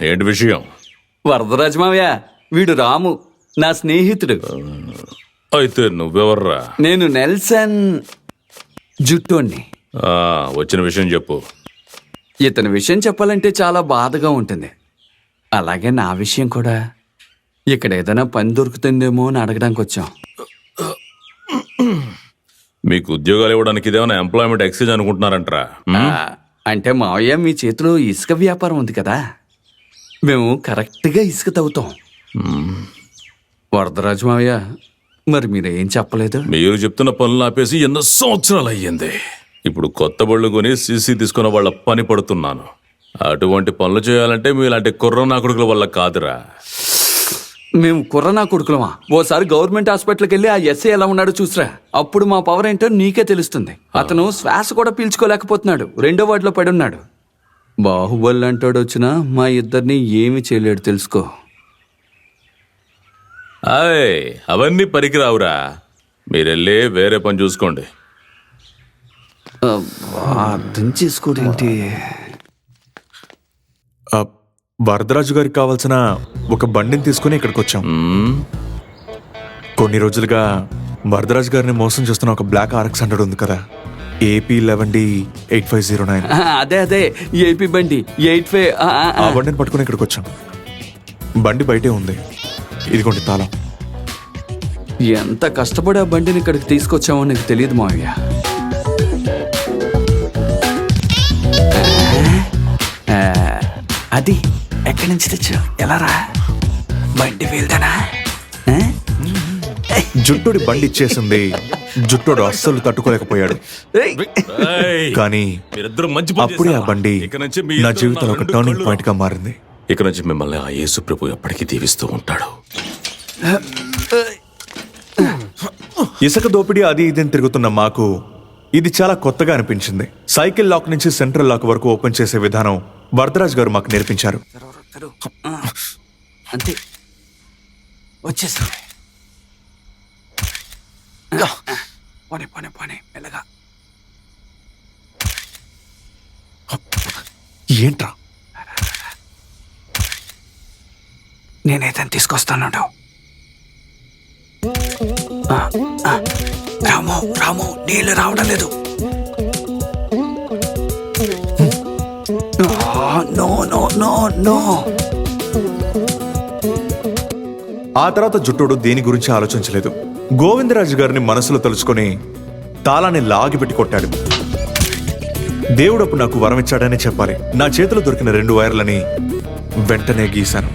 ఏంటి విషయం? వరదరాజు మావయ్య, వీడు రాము, నా స్నేహితుడు. అయితే నువ్వెవర్రా? నేను నెల్సన్ జుట్టోణ్ణి. వచ్చిన విషయం చెప్పు. ఇతని విషయం చెప్పాలంటే చాలా బాధగా ఉంటుంది. అలాగే నా విషయం కూడా. ఇక్కడ ఏదైనా పని దొరుకుతుందేమో అని అడగడానికి వచ్చాం. మీకు ఉద్యోగాలు ఇవ్వడానికి ఇదేమైనా ఎంప్లాయ్మెంట్ ఎక్స్చేంజ్ అనుకుంటున్నారంటరా? అంటే మావయ్య, మీ చేతిలో ఇసుక వ్యాపారం ఉంది కదా, మేము కరెక్ట్గా ఇసుక తవ్వుతాం. వరదరాజు మావయ్య, మరి మీరేం చెప్పలేదు? మీరు చెప్తున్న పనులు ఆపేసి ఎన్నో సంవత్సరాలు అయ్యింది. ఇప్పుడు కొత్త బళ్ళు కొని సీసీ తీసుకున్న వాళ్ళ పని పడుతున్నాను. అటువంటి పనులు చేయాలంటే మీలాంటి కుర్ర నా కొడుకుల వల్ల కాదురా. మేము కుర్రనా కొడుకులమా? ఓసారి గవర్నమెంట్ హాస్పిటల్కి వెళ్ళి ఆ ఎస్ఐ ఎలా ఉన్నాడో చూసిరా. అప్పుడు మా పవర్ ఏంటో నీకే తెలుస్తుంది. అతను శ్వాస కూడా పీల్చుకోలేకపోతున్నాడు. 2వ వార్డులో పడి ఉన్నాడు. బాహుబలి అంటాడు వచ్చినా మా ఇద్దరిని ఏమి చేయలేడు, తెలుసుకో. అవన్నీ పనికిరావురా. మీరెళ్ళి వేరే పని చూసుకోండి. అర్థం చేసుకోడేంటి? వరదరాజు గారికి కావాల్సిన ఒక బండిని తీసుకుని ఇక్కడికి వచ్చాం. కొన్ని రోజులుగా వరదరాజు గారిని మోసం చేస్తున్న ఒక బ్లాక్ RX 100 ఉంది కదా, AP 11D8509. అదే ఏపీ బండి 85. ఆ బండిని పట్టుకుని ఇక్కడికి వచ్చాం. బండి బయటే ఉంది. ఇదిగోండి తాళం. ఎంత కష్టపడి ఆ బండిని ఇక్కడికి తీసుకొచ్చామో నీకు తెలియదు మావయ్య. అది ఎక్కడి నుంచి తెచ్చావు? ఎలా రా? బండి వీల్దానా? జుట్టుడి బండి ఇచ్చేసింది. జుట్టుడు అస్సలు తట్టుకోలేకపోయాడు. కానీ అప్పుడే ఆ బండి నా జీవితంలో ఒక టర్నింగ్ పాయింట్ గా మారింది. ఇక నుంచి మిమ్మల్ని ఆ యేసు ప్రభు ఎప్పటికీ దీవిస్తూ ఉంటాడు. ఇసుక దోపిడీ అది ఇదని తిరుగుతున్న మాకు ఇది చాలా కొత్తగా అనిపించింది. సైకిల్ లాక్ నుంచి సెంట్రల్ లాక్ వరకు ఓపెన్ చేసే విధానం వరదరాజు గారు మాకు నేర్పించారు. అంతే, వచ్చేసా. మెల్లగా. ఏంట్రా? నేనైతే తీసుకొస్తాను. రాము, నీళ్ళు రావడం లేదు. నో. ఆ తర్వాత జుట్టుడు దేని గురించి ఆలోచించలేదు. గోవిందరాజు గారిని మనసులో తలుచుకొని తాళాన్ని లాగిపెట్టి కొట్టాడు. దేవుడప్పుడు నాకు వరం ఇచ్చాడనే చెప్పాలి. నా చేతిలో దొరికిన 2 వైర్లని వెంటనే గీశాను.